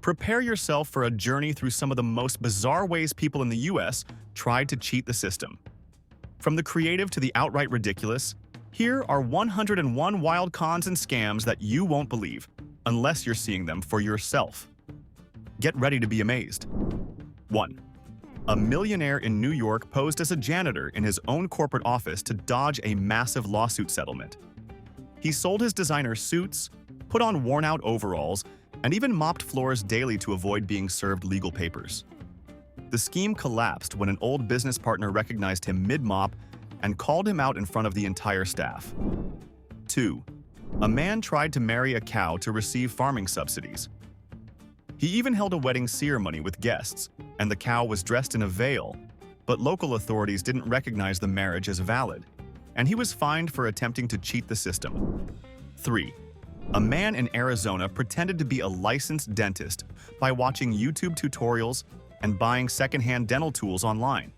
Prepare yourself for a journey through some of the most bizarre ways people in the US tried to cheat the system. From the creative to the outright ridiculous, here are 101 wild cons and scams that you won't believe, unless you're seeing them for yourself. Get ready to be amazed. 1. A millionaire in New York posed as a janitor in his own corporate office to dodge a massive lawsuit settlement. He sold his designer suits, put on worn-out overalls, and even mopped floors daily to avoid being served legal papers. The scheme collapsed when an old business partner recognized him mid-mop and called him out in front of the entire staff. 2. A man tried to marry a cow to receive farming subsidies. He even held a wedding ceremony with guests, and the cow was dressed in a veil, but local authorities didn't recognize the marriage as valid, and he was fined for attempting to cheat the system. 3. A man in Arizona pretended to be a licensed dentist by watching YouTube tutorials and buying secondhand dental tools online.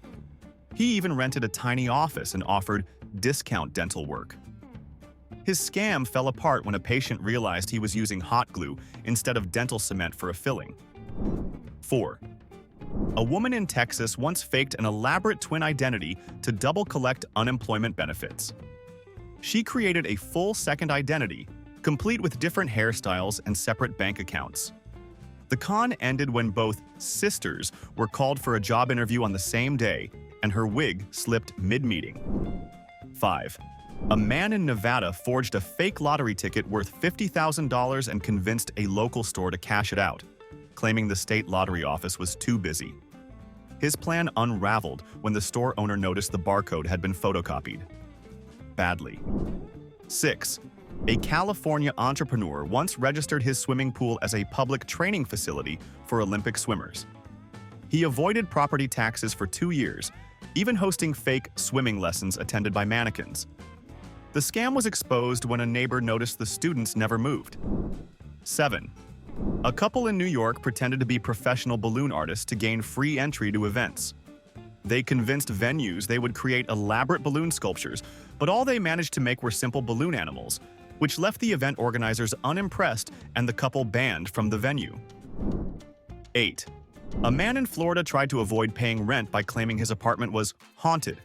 He even rented a tiny office and offered discount dental work. His scam fell apart when a patient realized he was using hot glue instead of dental cement for a filling. 4. A woman in Texas once faked an elaborate twin identity to double-collect unemployment benefits. She created a full second identity, complete with different hairstyles and separate bank accounts. The con ended when both sisters were called for a job interview on the same day, and her wig slipped mid-meeting. 5. A man in Nevada forged a fake lottery ticket worth $50,000 and convinced a local store to cash it out, claiming the state lottery office was too busy. His plan unraveled when the store owner noticed the barcode had been photocopied. Badly. 6. A California entrepreneur once registered his swimming pool as a public training facility for Olympic swimmers. He avoided property taxes for 2 years, even hosting fake swimming lessons attended by mannequins. The scam was exposed when a neighbor noticed the students never moved. 7. A couple in New York pretended to be professional balloon artists to gain free entry to events. They convinced venues they would create elaborate balloon sculptures, but all they managed to make were simple balloon animals, which left the event organizers unimpressed and the couple banned from the venue. 8. A man in Florida tried to avoid paying rent by claiming his apartment was haunted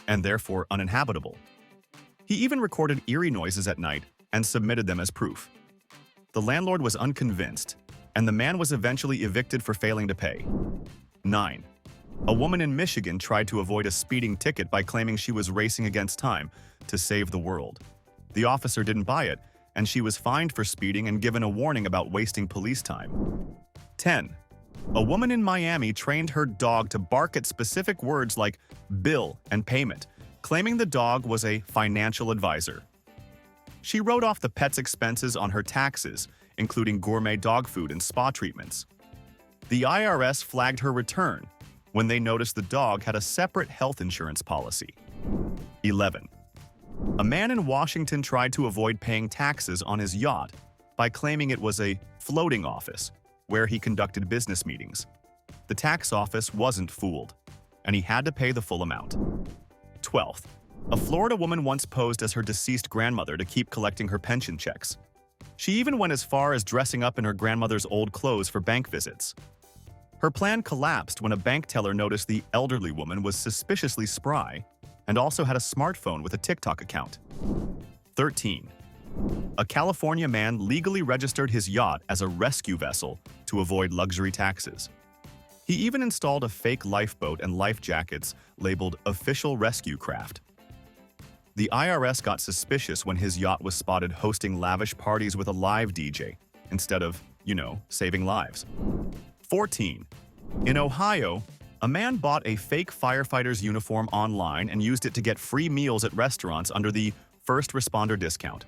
and therefore uninhabitable. He even recorded eerie noises at night and submitted them as proof. The landlord was unconvinced, and the man was eventually evicted for failing to pay. 9. A woman in Michigan tried to avoid a speeding ticket by claiming she was racing against time to save the world. The officer didn't buy it, and she was fined for speeding and given a warning about wasting police time. 10. A woman in Miami trained her dog to bark at specific words like bill and payment, claiming the dog was a financial advisor. She wrote off the pet's expenses on her taxes, including gourmet dog food and spa treatments. The IRS flagged her return when they noticed the dog had a separate health insurance policy. 11. A man in Washington tried to avoid paying taxes on his yacht by claiming it was a floating office where he conducted business meetings. The tax office wasn't fooled, and he had to pay the full amount. 12th. A Florida woman once posed as her deceased grandmother to keep collecting her pension checks. She even went as far as dressing up in her grandmother's old clothes for bank visits. Her plan collapsed when a bank teller noticed the elderly woman was suspiciously spry and also had a smartphone with a TikTok account. 13. A California man legally registered his yacht as a rescue vessel to avoid luxury taxes. He even installed a fake lifeboat and life jackets labeled Official Rescue Craft. The IRS got suspicious when his yacht was spotted hosting lavish parties with a live DJ instead of, saving lives. 14. In Ohio, a man bought a fake firefighter's uniform online and used it to get free meals at restaurants under the first responder discount.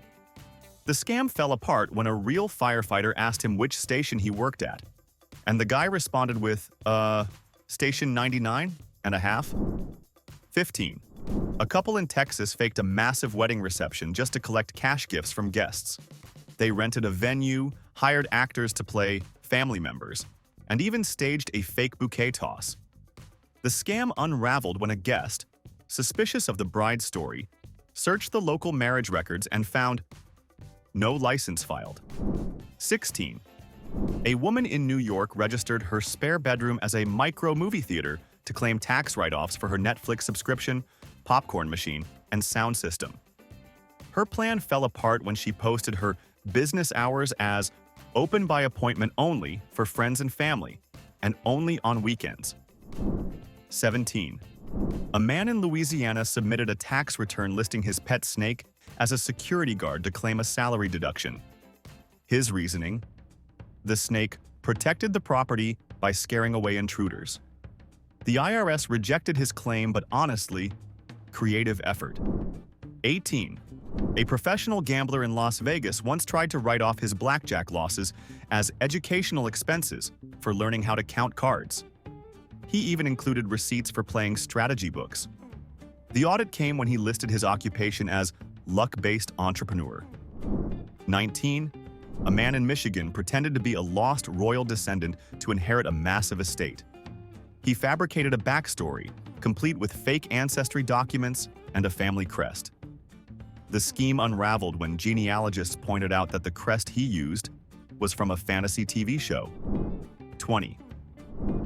The scam fell apart when a real firefighter asked him which station he worked at, and the guy responded with, station 99 and a half. 15. A couple in Texas faked a massive wedding reception just to collect cash gifts from guests. They rented a venue, hired actors to play family members, and even staged a fake bouquet toss. The scam unraveled when a guest, suspicious of the bride's story, searched the local marriage records and found no license filed. 16. A woman in New York registered her spare bedroom as a micro movie theater to claim tax write-offs for her Netflix subscription, popcorn machine, and sound system. Her plan fell apart when she posted her business hours as open by appointment only for friends and family, and only on weekends. 17. A man in Louisiana submitted a tax return listing his pet snake as a security guard to claim a salary deduction. His reasoning: the snake protected the property by scaring away intruders. The IRS rejected his claim, but honestly, creative effort. 18. A professional gambler in Las Vegas once tried to write off his blackjack losses as educational expenses for learning how to count cards. He even included receipts for playing strategy books. The audit came when he listed his occupation as luck-based entrepreneur. 19. A man in Michigan pretended to be a lost royal descendant to inherit a massive estate. He fabricated a backstory, complete with fake ancestry documents and a family crest. The scheme unraveled when genealogists pointed out that the crest he used was from a fantasy TV show. 20.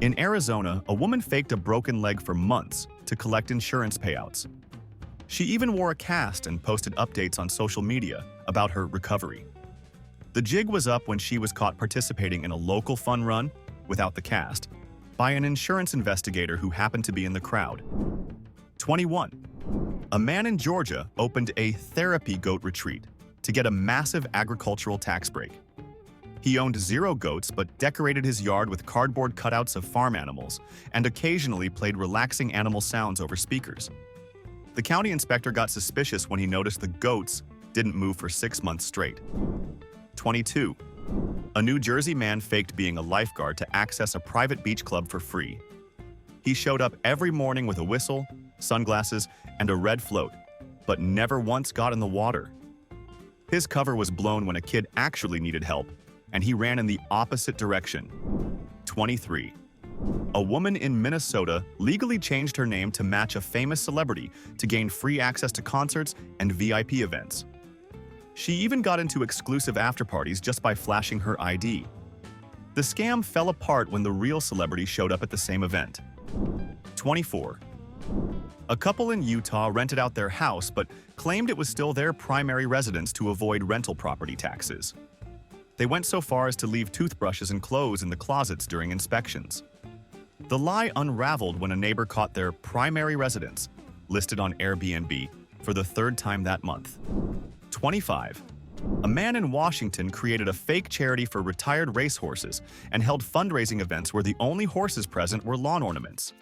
In Arizona, a woman faked a broken leg for months to collect insurance payouts. She even wore a cast and posted updates on social media about her recovery. The jig was up when she was caught participating in a local fun run, without the cast, by an insurance investigator who happened to be in the crowd. 21. A man in Georgia opened a therapy goat retreat to get a massive agricultural tax break. He owned 0 goats but decorated his yard with cardboard cutouts of farm animals and occasionally played relaxing animal sounds over speakers. The county inspector got suspicious when he noticed the goats didn't move for 6 months straight. 22. A New Jersey man faked being a lifeguard to access a private beach club for free. He showed up every morning with a whistle, sunglasses, and a red float, but never once got in the water. His cover was blown when a kid actually needed help, and he ran in the opposite direction. 23. A woman in Minnesota legally changed her name to match a famous celebrity to gain free access to concerts and VIP events. She even got into exclusive after-parties just by flashing her ID. The scam fell apart when the real celebrity showed up at the same event. 24. A couple in Utah rented out their house but claimed it was still their primary residence to avoid rental property taxes. They went so far as to leave toothbrushes and clothes in the closets during inspections. The lie unraveled when a neighbor caught their primary residence, listed on Airbnb, for the 3rd time that month. 25. A man in Washington created a fake charity for retired racehorses and held fundraising events where the only horses present were lawn ornaments.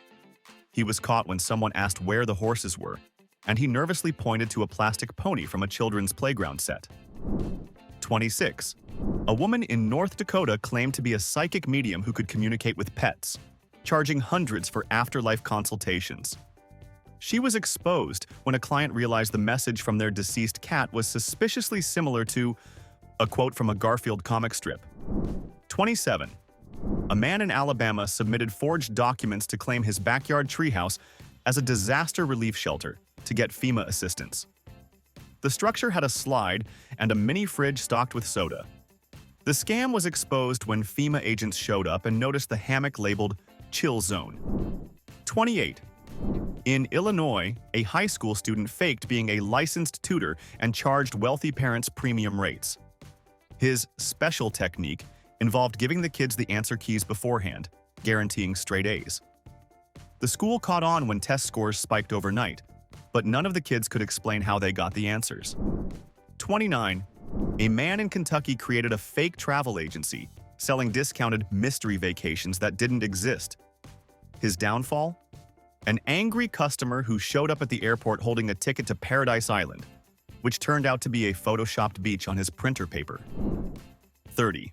He was caught when someone asked where the horses were, and he nervously pointed to a plastic pony from a children's playground set. 26. A woman in North Dakota claimed to be a psychic medium who could communicate with pets, charging hundreds for afterlife consultations. She was exposed when a client realized the message from their deceased cat was suspiciously similar to a quote from a Garfield comic strip. 27. A man in Alabama submitted forged documents to claim his backyard treehouse as a disaster relief shelter to get FEMA assistance. The structure had a slide and a mini fridge stocked with soda. The scam was exposed when FEMA agents showed up and noticed the hammock labeled Chill Zone. 28. In Illinois, a high school student faked being a licensed tutor and charged wealthy parents premium rates. His special technique involved giving the kids the answer keys beforehand, guaranteeing straight A's. The school caught on when test scores spiked overnight, but none of the kids could explain how they got the answers. 29. A man in Kentucky created a fake travel agency, selling discounted mystery vacations that didn't exist. His downfall? An angry customer who showed up at the airport holding a ticket to Paradise Island, which turned out to be a photoshopped beach on his printer paper. 30.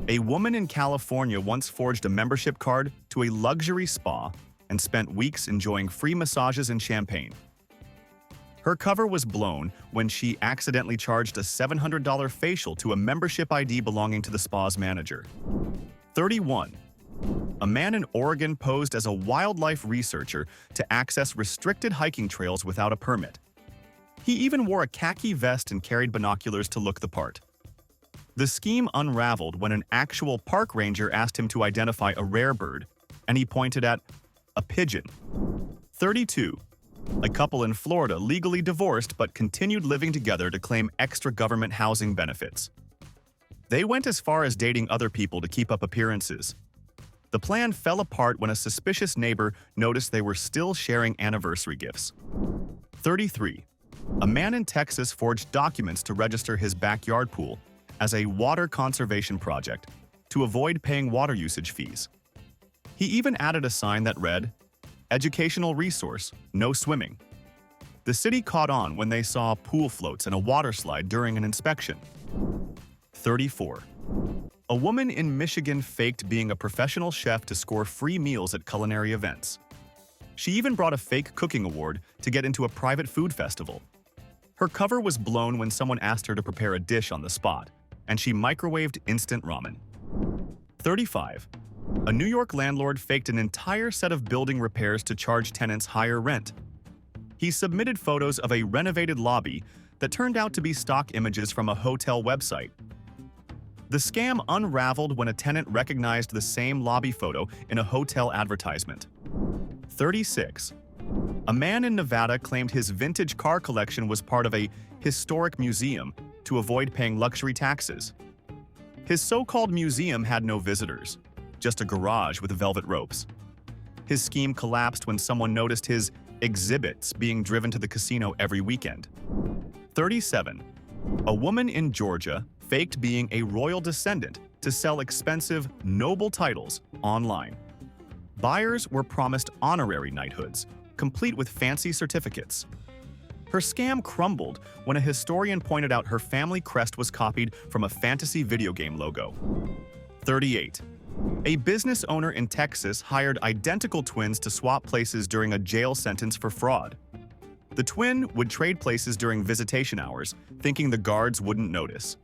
A woman in California once forged a membership card to a luxury spa and spent weeks enjoying free massages and champagne. Her cover was blown when she accidentally charged a $700 facial to a membership ID belonging to the spa's manager. 31. A man in Oregon posed as a wildlife researcher to access restricted hiking trails without a permit. He even wore a khaki vest and carried binoculars to look the part. The scheme unraveled when an actual park ranger asked him to identify a rare bird, and he pointed at a pigeon. 32. A couple in Florida legally divorced but continued living together to claim extra government housing benefits. They went as far as dating other people to keep up appearances. The plan fell apart when a suspicious neighbor noticed they were still sharing anniversary gifts. 33. A man in Texas forged documents to register his backyard pool as a water conservation project to avoid paying water usage fees. He even added a sign that read, "Educational resource, no swimming." The city caught on when they saw pool floats and a water slide during an inspection. 34. A woman in Michigan faked being a professional chef to score free meals at culinary events. She even brought a fake cooking award to get into a private food festival. Her cover was blown when someone asked her to prepare a dish on the spot, and she microwaved instant ramen. 35. A New York landlord faked an entire set of building repairs to charge tenants higher rent. He submitted photos of a renovated lobby that turned out to be stock images from a hotel website. The scam unraveled when a tenant recognized the same lobby photo in a hotel advertisement. 36. A man in Nevada claimed his vintage car collection was part of a historic museum to avoid paying luxury taxes. His so-called museum had no visitors, just a garage with velvet ropes. His scheme collapsed when someone noticed his exhibits being driven to the casino every weekend. 37. A woman in Georgia faked being a royal descendant to sell expensive, noble titles online. Buyers were promised honorary knighthoods, complete with fancy certificates. Her scam crumbled when a historian pointed out her family crest was copied from a fantasy video game logo. 38. A business owner in Texas hired identical twins to swap places during a jail sentence for fraud. The twin would trade places during visitation hours, thinking the guards wouldn't notice.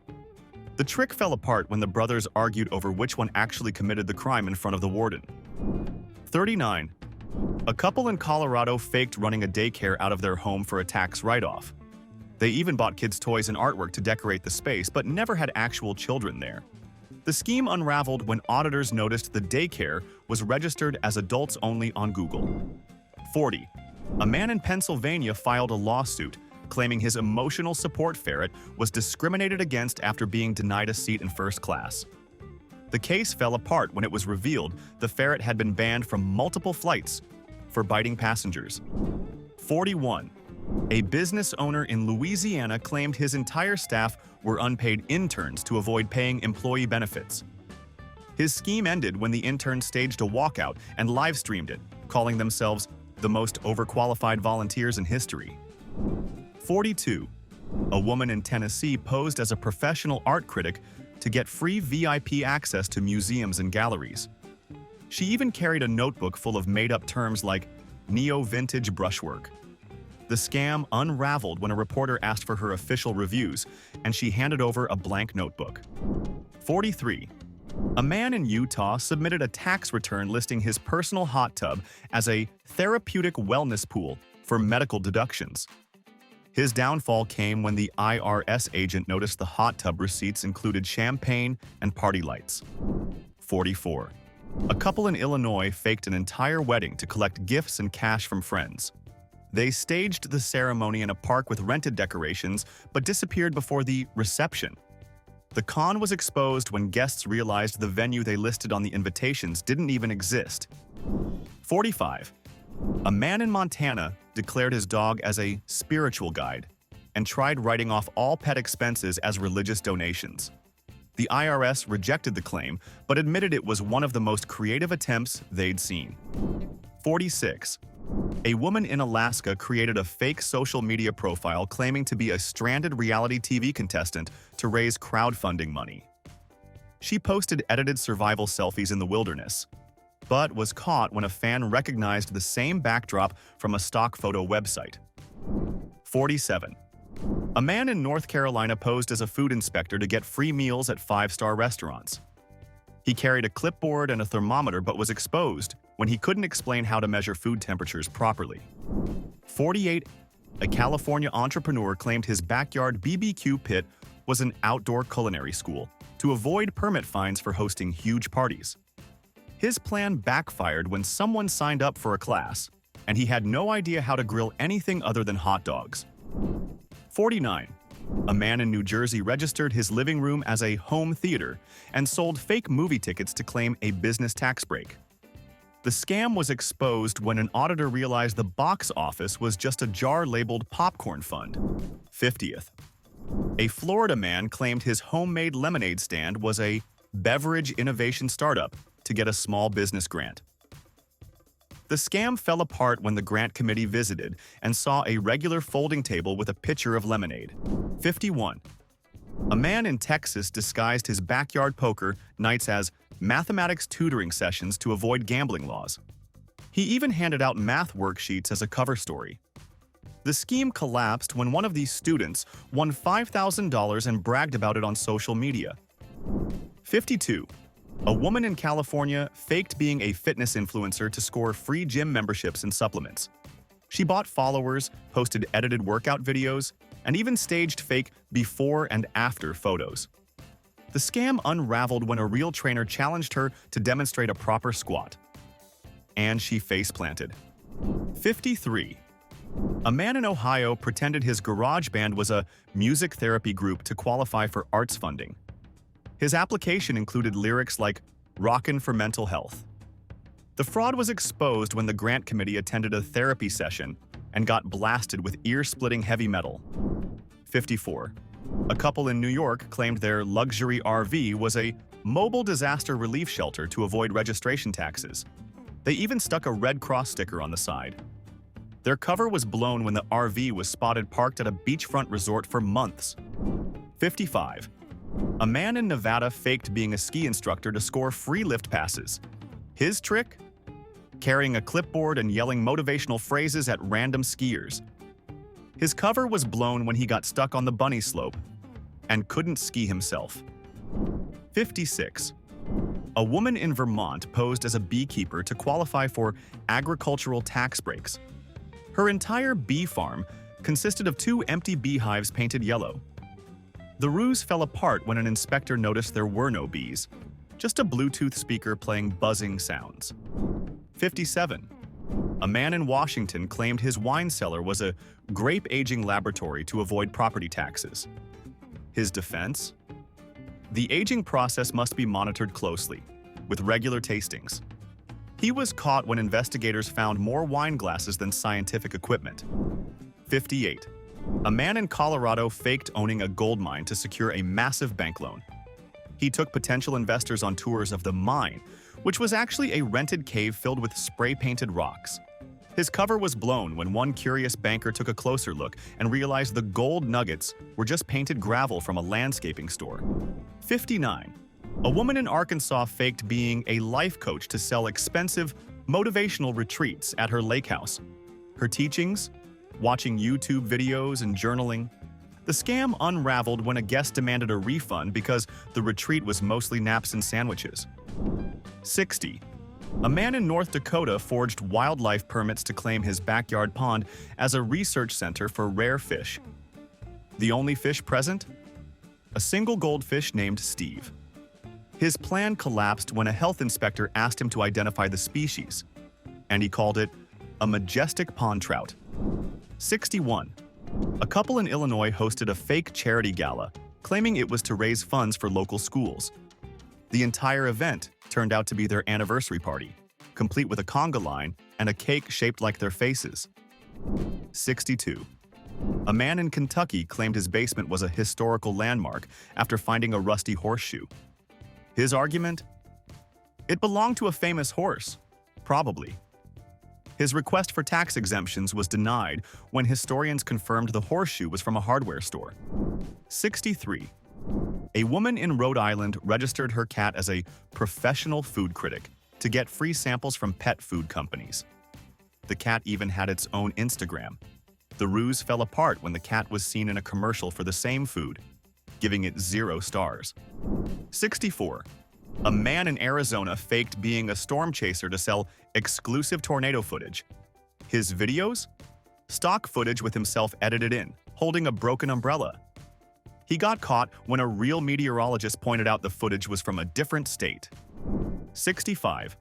The trick fell apart when the brothers argued over which one actually committed the crime in front of the warden. 39. A couple in Colorado faked running a daycare out of their home for a tax write-off. They even bought kids' toys and artwork to decorate the space, but never had actual children there. The scheme unraveled when auditors noticed the daycare was registered as adults only on Google. 40. A man in Pennsylvania filed a lawsuit claiming his emotional support ferret was discriminated against after being denied a seat in first class. The case fell apart when it was revealed the ferret had been banned from multiple flights for biting passengers. 41. A business owner in Louisiana claimed his entire staff were unpaid interns to avoid paying employee benefits. His scheme ended when the interns staged a walkout and live-streamed it, calling themselves the most overqualified volunteers in history. 42. A woman in Tennessee posed as a professional art critic to get free VIP access to museums and galleries. She even carried a notebook full of made-up terms like neo-vintage brushwork. The scam unraveled when a reporter asked for her official reviews, and she handed over a blank notebook. 43. A man in Utah submitted a tax return listing his personal hot tub as a therapeutic wellness pool for medical deductions. His downfall came when the IRS agent noticed the hot tub receipts included champagne and party lights. 44. A couple in Illinois faked an entire wedding to collect gifts and cash from friends. They staged the ceremony in a park with rented decorations, but disappeared before the reception. The con was exposed when guests realized the venue they listed on the invitations didn't even exist. 45. A man in Montana declared his dog as a spiritual guide and tried writing off all pet expenses as religious donations. The IRS rejected the claim, but admitted it was one of the most creative attempts they'd seen. 46. A woman in Alaska created a fake social media profile claiming to be a stranded reality TV contestant to raise crowdfunding money. She posted edited survival selfies in the wilderness, but was caught when a fan recognized the same backdrop from a stock photo website. 47. A man in North Carolina posed as a food inspector to get free meals at five-star restaurants. He carried a clipboard and a thermometer but was exposed when he couldn't explain how to measure food temperatures properly. 48. A California entrepreneur claimed his backyard BBQ pit was an outdoor culinary school, to avoid permit fines for hosting huge parties. His plan backfired when someone signed up for a class, and he had no idea how to grill anything other than hot dogs. 49. A man in New Jersey registered his living room as a home theater and sold fake movie tickets to claim a business tax break. The scam was exposed when an auditor realized the box office was just a jar labeled popcorn fund. 50th. A Florida man claimed his homemade lemonade stand was a beverage innovation startup to get a small business grant. The scam fell apart when the grant committee visited and saw a regular folding table with a pitcher of lemonade. 51. A man in Texas disguised his backyard poker nights as mathematics tutoring sessions to avoid gambling laws. He even handed out math worksheets as a cover story. The scheme collapsed when one of these students won $5,000 and bragged about it on social media. 52. A woman in California faked being a fitness influencer to score free gym memberships and supplements. She bought followers, posted edited workout videos, and even staged fake before and after photos. The scam unraveled when a real trainer challenged her to demonstrate a proper squat. And she face-planted. 53. A man in Ohio pretended his garage band was a music therapy group to qualify for arts funding. His application included lyrics like "Rockin' for Mental Health." The fraud was exposed when the grant committee attended a therapy session and got blasted with ear-splitting heavy metal. 54. A couple in New York claimed their luxury RV was a mobile disaster relief shelter to avoid registration taxes. They even stuck a Red Cross sticker on the side. Their cover was blown when the RV was spotted parked at a beachfront resort for months. 55. A man in Nevada faked being a ski instructor to score free lift passes. His trick? Carrying a clipboard and yelling motivational phrases at random skiers. His cover was blown when he got stuck on the bunny slope and couldn't ski himself. 56. A woman in Vermont posed as a beekeeper to qualify for agricultural tax breaks. Her entire bee farm consisted of 2 empty beehives painted yellow. The ruse fell apart when an inspector noticed there were no bees, just a Bluetooth speaker playing buzzing sounds. 57. A man in Washington claimed his wine cellar was a grape-aging laboratory to avoid property taxes. His defense? The aging process must be monitored closely, with regular tastings. He was caught when investigators found more wine glasses than scientific equipment. 58. A man in Colorado faked owning a gold mine to secure a massive bank loan. He took potential investors on tours of the mine, which was actually a rented cave filled with spray-painted rocks. His cover was blown when one curious banker took a closer look and realized the gold nuggets were just painted gravel from a landscaping store. 59. A woman in Arkansas faked being a life coach to sell expensive, motivational retreats at her lake house. Her teachings? Watching YouTube videos and journaling. The scam unraveled when a guest demanded a refund because the retreat was mostly naps and sandwiches. 60. A man in North Dakota forged wildlife permits to claim his backyard pond as a research center for rare fish. The only fish present? A single goldfish named Steve. His plan collapsed when a health inspector asked him to identify the species, and he called it a majestic pond trout. 61. A couple in Illinois hosted a fake charity gala, claiming it was to raise funds for local schools. The entire event turned out to be their anniversary party, complete with a conga line and a cake shaped like their faces. 62. A man in Kentucky claimed his basement was a historical landmark after finding a rusty horseshoe. His argument? It belonged to a famous horse, probably. His request for tax exemptions was denied when historians confirmed the horseshoe was from a hardware store. 63. A woman in Rhode Island registered her cat as a professional food critic to get free samples from pet food companies. The cat even had its own Instagram. The ruse fell apart when the cat was seen in a commercial for the same food, giving it 0 stars. 64. A man in Arizona faked being a storm chaser to sell exclusive tornado footage. His videos? Stock footage with himself edited in, holding a broken umbrella. He He got caught when a real meteorologist pointed out the footage was from a different state. 65.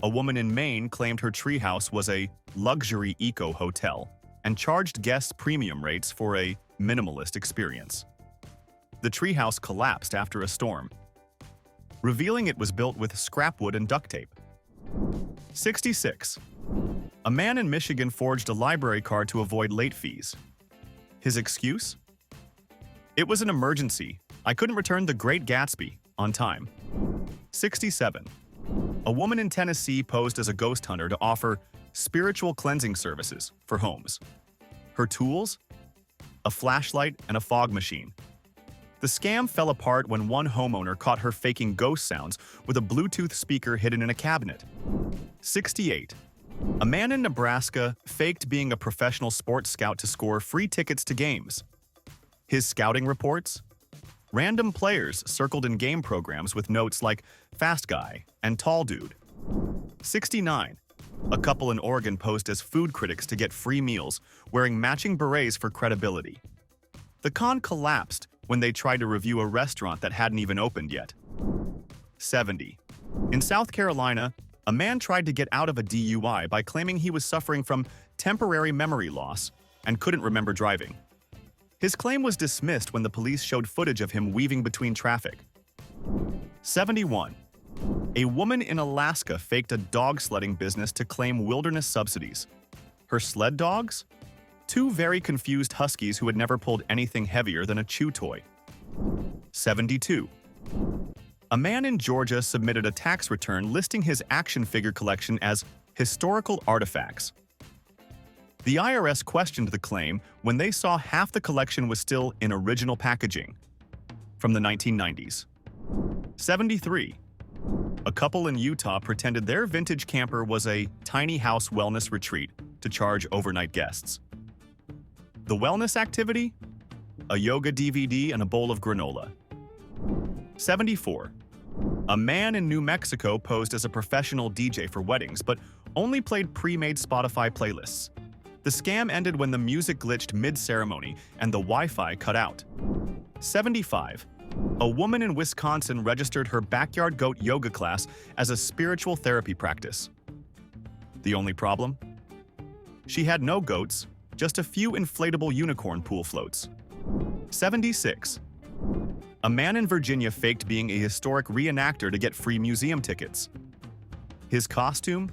A woman in Maine claimed her treehouse was a luxury eco-hotel and charged guests premium rates for a minimalist experience. The treehouse collapsed after a storm, revealing it was built with scrap wood and duct tape. 66. A man in Michigan forged a library card to avoid late fees. His excuse? It was an emergency. I couldn't return The Great Gatsby on time. 67. A woman in Tennessee posed as a ghost hunter to offer spiritual cleansing services for homes. Her tools? A flashlight and a fog machine. The scam fell apart when one homeowner caught her faking ghost sounds with a Bluetooth speaker hidden in a cabinet. 68. A man in Nebraska faked being a professional sports scout to score free tickets to games. His scouting reports? Random players circled in game programs with notes like fast guy and tall dude. 69. A couple in Oregon posed as food critics to get free meals, wearing matching berets for credibility. The con collapsed when they tried to review a restaurant that hadn't even opened yet. 70. In South Carolina, a man tried to get out of a DUI by claiming he was suffering from temporary memory loss and couldn't remember driving. His claim was dismissed when the police showed footage of him weaving between traffic. 71. A woman in Alaska faked a dog sledding business to claim wilderness subsidies. Her sled dogs? Two very confused huskies who had never pulled anything heavier than a chew toy. 72. A man in Georgia submitted a tax return listing his action figure collection as historical artifacts. The IRS questioned the claim when they saw half the collection was still in original packaging from the 1990s. 73. A couple in Utah pretended their vintage camper was a tiny house wellness retreat to charge overnight guests. The wellness activity? A yoga DVD and a bowl of granola. 74. A man in New Mexico posed as a professional DJ for weddings, but only played pre-made Spotify playlists. The scam ended when the music glitched mid-ceremony and the Wi-Fi cut out. 75. A woman in Wisconsin registered her backyard goat yoga class as a spiritual therapy practice. The only problem? She had no goats, just a few inflatable unicorn pool floats. 76. A man in Virginia faked being a historic reenactor to get free museum tickets. His costume?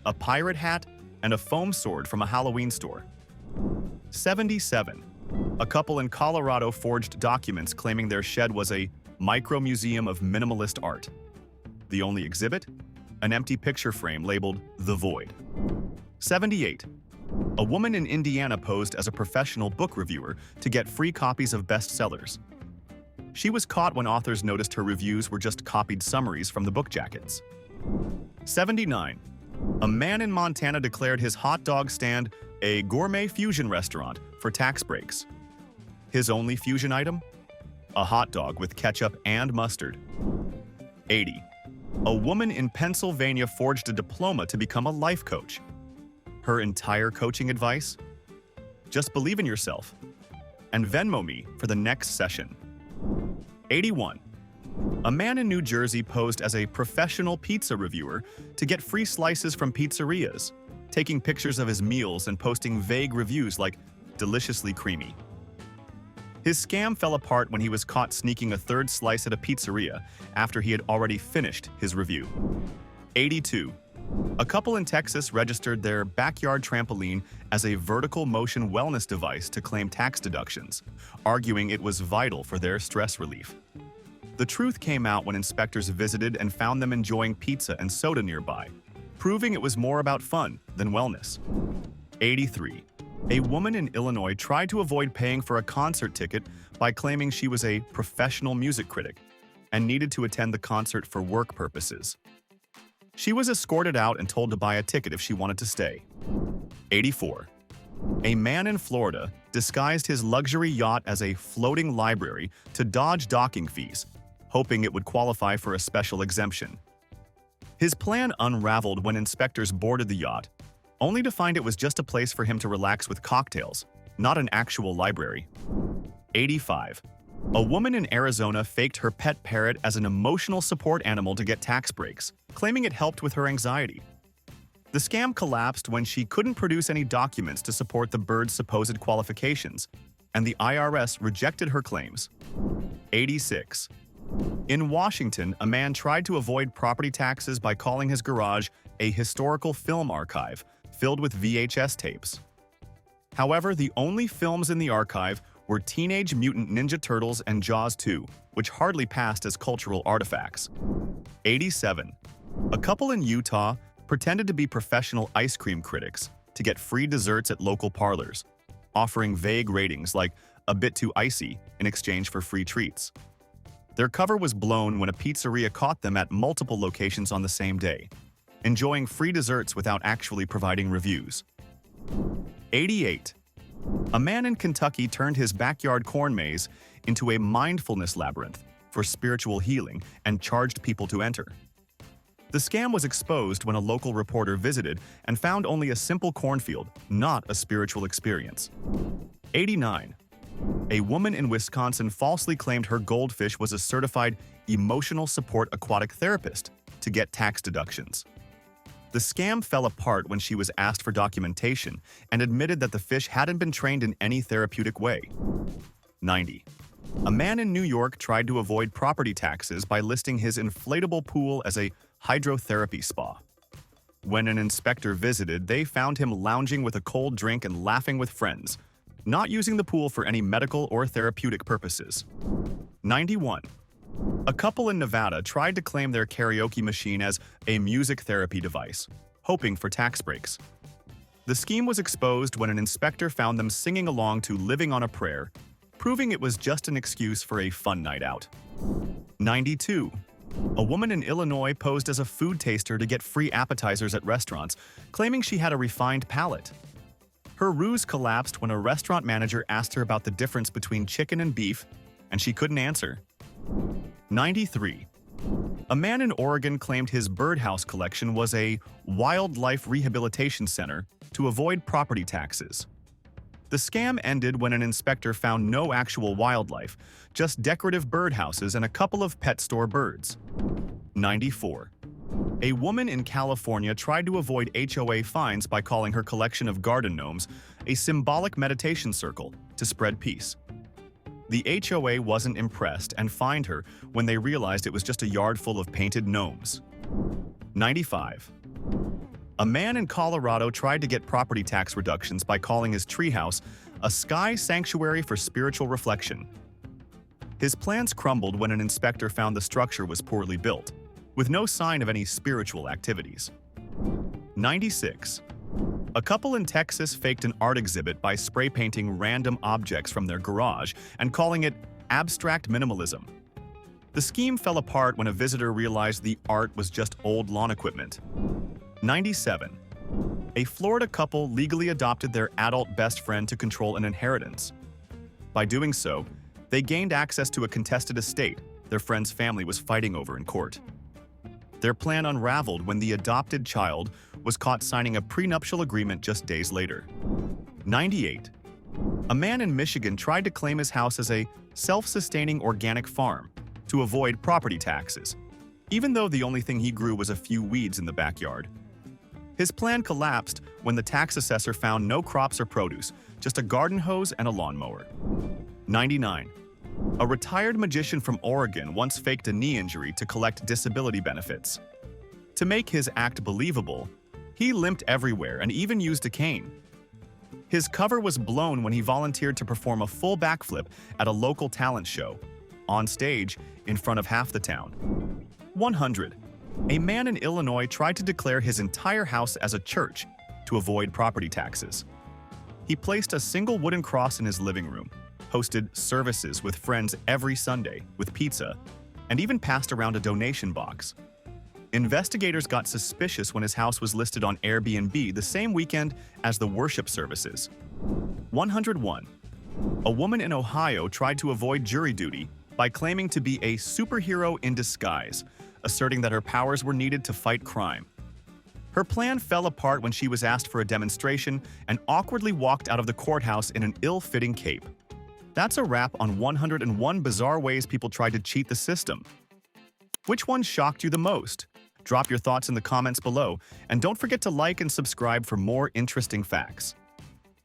A pirate hat and a foam sword from a Halloween store. 77. A couple in Colorado forged documents claiming their shed was a micro-museum of minimalist art. The only exhibit? An empty picture frame labeled The Void. 78. A woman in Indiana posed as a professional book reviewer to get free copies of bestsellers. She was caught when authors noticed her reviews were just copied summaries from the book jackets. 79. A man in Montana declared his hot dog stand a gourmet fusion restaurant for tax breaks. His only fusion item? A hot dog with ketchup and mustard. 80. A woman in Pennsylvania forged a diploma to become a life coach. Her entire coaching advice? Just believe in yourself and Venmo me for the next session. 81. A man in New Jersey posed as a professional pizza reviewer to get free slices from pizzerias, taking pictures of his meals and posting vague reviews like deliciously creamy. His scam fell apart when he was caught sneaking a third slice at a pizzeria after he had already finished his review. 82. A couple in Texas registered their backyard trampoline as a vertical motion wellness device to claim tax deductions, arguing it was vital for their stress relief. The truth came out when inspectors visited and found them enjoying pizza and soda nearby, proving it was more about fun than wellness. 83. A woman in Illinois tried to avoid paying for a concert ticket by claiming she was a professional music critic and needed to attend the concert for work purposes. She was escorted out and told to buy a ticket if she wanted to stay. 84. A man in Florida disguised his luxury yacht as a floating library to dodge docking fees, hoping it would qualify for a special exemption. His plan unraveled when inspectors boarded the yacht, only to find it was just a place for him to relax with cocktails, not an actual library. 85. A woman in Arizona faked her pet parrot as an emotional support animal to get tax breaks, claiming it helped with her anxiety. The scam collapsed when she couldn't produce any documents to support the bird's supposed qualifications, and the IRS rejected her claims. 86. In Washington, a man tried to avoid property taxes by calling his garage a historical film archive filled with VHS tapes. However, the only films in the archive were Teenage Mutant Ninja Turtles and Jaws 2, which hardly passed as cultural artifacts. 87. A couple in Utah pretended to be professional ice cream critics to get free desserts at local parlors, offering vague ratings like a bit too icy in exchange for free treats. Their cover was blown when a pizzeria caught them at multiple locations on the same day, enjoying free desserts without actually providing reviews. 88. A man in Kentucky turned his backyard corn maze into a mindfulness labyrinth for spiritual healing and charged people to enter. The scam was exposed when a local reporter visited and found only a simple cornfield, not a spiritual experience. 89. A woman in Wisconsin falsely claimed her goldfish was a certified emotional support aquatic therapist to get tax deductions. The scam fell apart when she was asked for documentation and admitted that the fish hadn't been trained in any therapeutic way. 90. A man in New York tried to avoid property taxes by listing his inflatable pool as a hydrotherapy spa. When an inspector visited, they found him lounging with a cold drink and laughing with friends, not using the pool for any medical or therapeutic purposes. 91. A couple in Nevada tried to claim their karaoke machine as a music therapy device, hoping for tax breaks. The scheme was exposed when an inspector found them singing along to Living on a Prayer, proving it was just an excuse for a fun night out. 92. A woman in Illinois posed as a food taster to get free appetizers at restaurants, claiming she had a refined palate. Her ruse collapsed when a restaurant manager asked her about the difference between chicken and beef, and she couldn't answer. 93. A man in Oregon claimed his birdhouse collection was a wildlife rehabilitation center to avoid property taxes. The scam ended when an inspector found no actual wildlife, just decorative birdhouses and a couple of pet store birds. 94. A woman in California tried to avoid HOA fines by calling her collection of garden gnomes a symbolic meditation circle to spread peace. The HOA wasn't impressed and fined her when they realized it was just a yard full of painted gnomes. 95. A man in Colorado tried to get property tax reductions by calling his treehouse a sky sanctuary for spiritual reflection. His plans crumbled when an inspector found the structure was poorly built, with no sign of any spiritual activities. 96. A couple in Texas faked an art exhibit by spray painting random objects from their garage and calling it abstract minimalism. The scheme fell apart when a visitor realized the art was just old lawn equipment. 97. A Florida couple legally adopted their adult best friend to control an inheritance. By doing so, they gained access to a contested estate their friend's family was fighting over in court. Their plan unraveled when the adopted child was caught signing a prenuptial agreement just days later. 98. A man in Michigan tried to claim his house as a self-sustaining organic farm to avoid property taxes, even though the only thing he grew was a few weeds in the backyard. His plan collapsed when the tax assessor found no crops or produce, just a garden hose and a lawnmower. 99. A retired magician from Oregon once faked a knee injury to collect disability benefits. To make his act believable, he limped everywhere and even used a cane. His cover was blown when he volunteered to perform a full backflip at a local talent show, on stage in front of half the town. 100. A man in Illinois tried to declare his entire house as a church to avoid property taxes. He placed a single wooden cross in his living room, hosted services with friends every Sunday with pizza, and even passed around a donation box. Investigators got suspicious when his house was listed on Airbnb the same weekend as the worship services. 101. A woman in Ohio tried to avoid jury duty by claiming to be a superhero in disguise, asserting that her powers were needed to fight crime. Her plan fell apart when she was asked for a demonstration and awkwardly walked out of the courthouse in an ill-fitting cape. That's a wrap on 101 bizarre ways people tried to cheat the system. Which one shocked you the most? Drop your thoughts in the comments below, and don't forget to like and subscribe for more interesting facts.